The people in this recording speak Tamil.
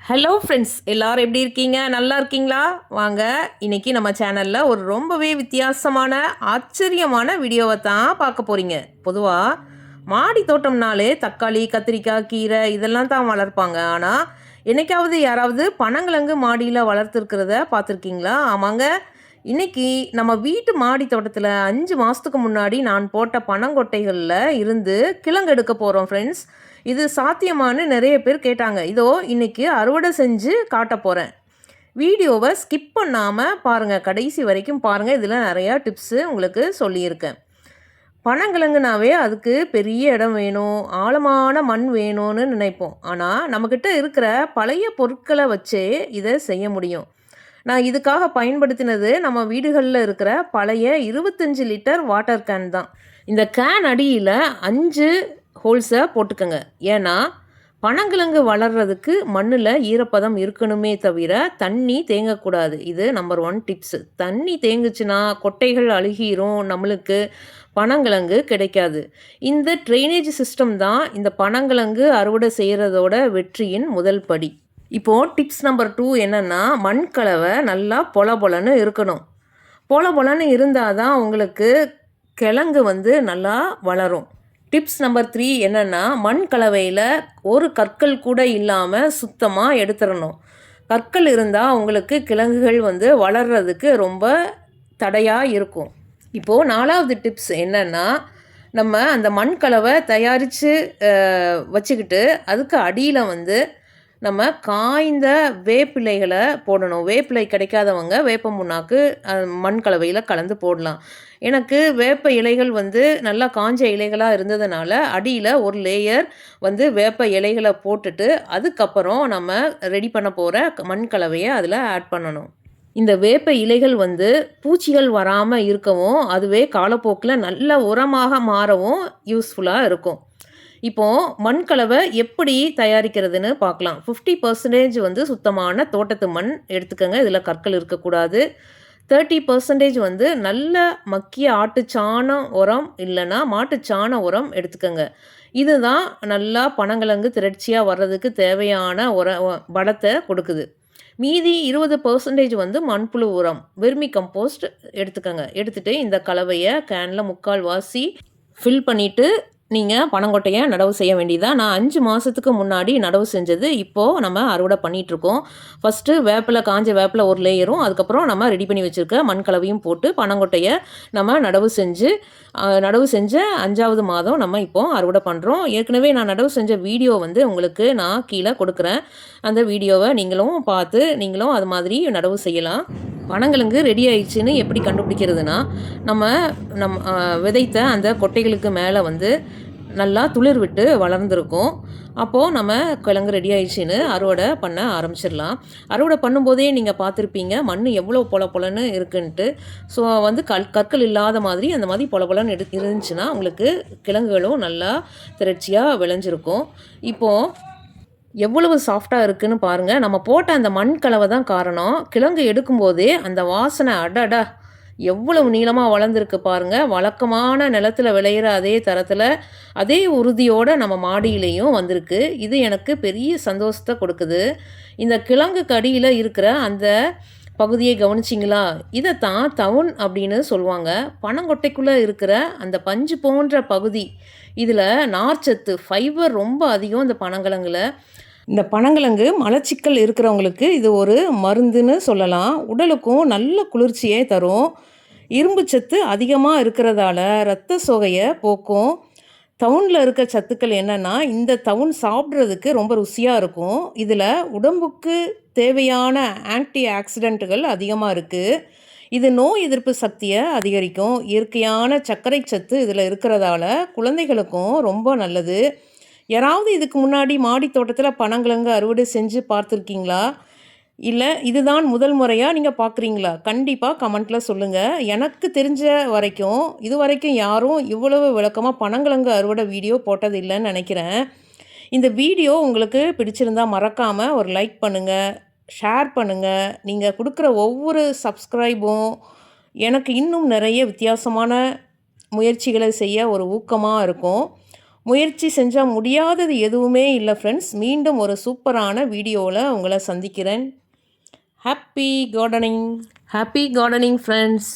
ஹலோ ஃப்ரெண்ட்ஸ், எல்லாரும் எப்படி இருக்கீங்க? நல்லா இருக்கீங்களா? வாங்க, இன்னைக்கு நம்ம சேனலில் ஒரு ரொம்பவே வித்தியாசமான ஆச்சரியமான வீடியோவை தான் பார்க்க போகிறீங்க. பொதுவாக மாடி தோட்டம்னாலே தக்காளி, கத்திரிக்காய், கீரை இதெல்லாம் தான் வளர்ப்பாங்க. ஆனால் என்னைக்காவது யாராவது பனங்கிழங்கு மாடியில் வளர்த்துருக்கிறத பார்த்துருக்கீங்களா? ஆமாங்க, இன்னைக்கு நம்ம வீட்டு மாடி தோட்டத்தில் 5 மாதத்துக்கு முன்னாடி நான் போட்ட பனங்கொட்டைகளில் இருந்து கிழங்கு எடுக்க போகிறோம் ஃப்ரெண்ட்ஸ். இது சாத்தியமானு நிறைய பேர் கேட்டாங்க. இதோ இன்னைக்கு அறுவடை செஞ்சு காட்ட போகிறேன். வீடியோவை ஸ்கிப் பண்ணாமல் பாருங்கள், கடைசி வரைக்கும் பாருங்கள். இதில் நிறையா டிப்ஸு உங்களுக்கு சொல்லியிருக்கேன். பனங்கிழங்குனாவே அதுக்கு பெரிய இடம் வேணும், ஆழமான மண் வேணும்னு நினைப்போம். ஆனால் நம்மக்கிட்ட இருக்கிற பழைய பொருட்களை வச்சே இதை செய்ய முடியும். நான் இதுக்காக பயன்படுத்தினது நம்ம வீடுகளில் இருக்கிற பழைய 25 லிட்டர் வாட்டர் கேன் தான். இந்த கேன் அடியில் 5 ஹோல்ஸை போட்டுக்கோங்க. ஏன்னா பனங்கிழங்கு வளர்கிறதுக்கு மண்ணில் ஈரப்பதம் இருக்கணுமே தவிர தண்ணி தேங்கக்கூடாது. இது நம்பர் 1 டிப்ஸு. தண்ணி தேங்குச்சுன்னா கொட்டைகள் அழுகிரும், நம்மளுக்கு பனங்கிழங்கு கிடைக்காது. இந்த ட்ரைனேஜ் சிஸ்டம் தான் இந்த பனங்கிழங்கு அறுவடை செய்கிறதோட வெற்றியின் முதல் படி. இப்போது டிப்ஸ் நம்பர் 2 என்னென்னா, மண் கலவை நல்லா பொல பொலன்னு இருக்கணும். பொல பொலன்னு இருந்தால் தான் உங்களுக்கு கிழங்கு நல்லா வளரும். டிப்ஸ் நம்பர் 3 என்னென்னா, மண் கலவையில் ஒரு கற்கள் கூட இல்லாமல் சுத்தமாக எடுத்துடணும். கற்கள் இருந்தால் உங்களுக்கு கிழங்குகள் வளர்கிறதுக்கு ரொம்ப தடையாக இருக்கும். இப்போது 4வது டிப்ஸ் என்னென்னா, நம்ம அந்த மண் கலவை தயாரித்து வச்சுக்கிட்டு அதுக்கு அடியில் நம்ம காய்ந்த வேப்பிலைகளை போடணும். வேப்பிலை கிடைக்காதவங்க வேப்ப முன்னாக்கு மண் கலவையில் கலந்து போடலாம். எனக்கு வேப்ப இலைகள் நல்லா காஞ்ச இலைகளாக இருந்ததுனால அடியில் ஒரு லேயர் வேப்ப இலைகளை போட்டுட்டு அதுக்கப்புறம் நம்ம ரெடி பண்ண போகிற மண் கலவையை அதில் ஆட் பண்ணணும். இந்த வேப்ப இலைகள் பூச்சிகள் வராமல் இருக்கவும், அதுவே காலப்போக்கில் நல்ல உரமாக மாறவும் யூஸ்ஃபுல்லாக இருக்கும். இப்போது மண்கலவை எப்படி தயாரிக்கிறதுன்னு பார்க்கலாம். 50% சுத்தமான தோட்டத்து மண் எடுத்துக்கோங்க. இதில் கற்கள் இருக்கக்கூடாது. 30% நல்ல மக்கிய ஆட்டுச்சாணம் உரம் இல்லைன்னா மாட்டுச்சாண உரம் எடுத்துக்கோங்க. இதுதான் நல்லா பனங்கிழங்கு திரட்சியாக வர்றதுக்கு தேவையான பலத்தை கொடுக்குது. மீதி 20% மண்புழு உரம் வெர்மி கம்போஸ்ட் எடுத்துக்கோங்க. எடுத்துகிட்டு இந்த கலவையை கேனில் 3/4 வாசி ஃபில் பண்ணிவிட்டு நீங்கள் பனங்கொட்டையை நடவு செய்ய வேண்டியதான். நான் 5 மாதத்துக்கு முன்னாடி நடவு செஞ்சது இப்போது நம்ம அறுவடை பண்ணிகிட்ருக்கோம். ஃபஸ்ட்டு வேப்பிலை, காஞ்ச வேப்பிலை ஒரு லேயரும், அதுக்கப்புறம் நம்ம ரெடி பண்ணி வச்சுருக்க மண் கலவையும் போட்டு பனங்கொட்டையை நம்ம நடவு செஞ்ச 5வது மாதம் நம்ம இப்போது அறுவடை பண்ணுறோம். ஏற்கனவே நான் நடவு செஞ்ச வீடியோ உங்களுக்கு நான் கீழே கொடுக்குறேன். அந்த வீடியோவை நீங்களும் பார்த்து நீங்களும் அது மாதிரி நடவு செய்யலாம். பனங்கிழங்கு ரெடி ஆயிடுச்சுன்னு எப்படி கண்டுபிடிக்கிறதுனா, நம்ம விதைத்த அந்த கொட்டைகளுக்கு மேலே நல்லா துளிர் விட்டு வளர்ந்துருக்கும். அப்போது நம்ம கிழங்கு ரெடி ஆயிடுச்சின்னு அறுவடை பண்ண ஆரம்பிச்சிடலாம். அறுவடை பண்ணும்போதே நீங்கள் பார்த்துருப்பீங்க மண் எவ்வளோ பொல பொலன்னு இருக்குன்ட்டு. ஸோ கற்கள் இல்லாத மாதிரி அந்த மாதிரி பொல பொலன்னு இருந்துச்சுன்னா உங்களுக்கு கிழங்குகளும் நல்லா திரட்சியாக விளைஞ்சிருக்கும். இப்போது எவ்வளவு சாஃப்டாக இருக்குதுன்னு பாருங்கள். நம்ம போட்ட அந்த மண் கலவை தான் காரணம். கிழங்கு எடுக்கும்போதே அந்த வாசனை அடடா எவ்வளவு நீளமாக வளர்ந்துருக்கு பாருங்கள். வழக்கமான நிலத்தில் விளையிற அதே தரத்தில் அதே உறுதியோடு நம்ம மாடியிலையும் வந்திருக்கு. இது எனக்கு பெரிய சந்தோஷத்தை கொடுக்குது. இந்த கிழங்கு கடியில் இருக்கிற அந்த பகுதியை கவனிச்சிங்களா? இதைத்தான் தவுன் அப்படின்னு சொல்லுவாங்க. பனங்கொட்டைக்குள்ளே இருக்கிற அந்த பஞ்சு போன்ற பகுதி, இதில் நார்ச்சத்து ஃபைபர் ரொம்ப அதிகம். இந்த பனங்கிழங்கு மலச்சிக்கல் இருக்கிறவங்களுக்கு இது ஒரு மருந்துன்னு சொல்லலாம். உடலுக்கும் நல்ல குளிர்ச்சியை தரும். இரும்பு சத்து அதிகமாக இருக்கிறதால இரத்த சோகையை போக்கும். தவுனில் இருக்க சத்துக்கள் என்னென்னா, இந்த தவுன் சாப்பிட்றதுக்கு ரொம்ப ருசியாக இருக்கும். இதில் உடம்புக்கு தேவையான ஆன்டி ஆக்சிடென்ட்டுகள் அதிகமாக இருக்குது. இது நோய் எதிர்ப்பு சக்தியை அதிகரிக்கும். இயற்கையான சர்க்கரை சத்து இதில் இருக்கிறதால குழந்தைகளுக்கும் ரொம்ப நல்லது. யாராவது இதுக்கு முன்னாடி மாடி தோட்டத்தில் பனங்கிழங்கு அறுவடை செஞ்சு பார்த்துருக்கீங்களா? இல்லை இதுதான் முதல் முறையாக நீங்கள் பார்க்குறீங்களா? கண்டிப்பாக கமெண்ட்டில் சொல்லுங்கள். எனக்கு தெரிஞ்ச வரைக்கும் இது வரைக்கும் யாரும் இவ்வளவு விளக்கமாக பனங்கிழங்கு அறுவடை வீடியோ போட்டது இல்லைன்னு நினைக்கிறேன். இந்த வீடியோ உங்களுக்கு பிடிச்சிருந்தால் மறக்காமல் ஒரு லைக் பண்ணுங்கள், ஷேர் பண்ணுங்கள். நீங்கள் கொடுக்குற ஒவ்வொரு சப்ஸ்கிரைபும் எனக்கு இன்னும் நிறைய வித்தியாசமான முயற்சிகளை செய்ய ஒரு ஊக்கமாக இருக்கும். முயற்சி செஞ்சால் முடியாதது எதுவுமே இல்லை ஃப்ரெண்ட்ஸ். மீண்டும் ஒரு சூப்பரான வீடியோவில் உங்களை சந்திக்கிறேன். Happy gardening friends.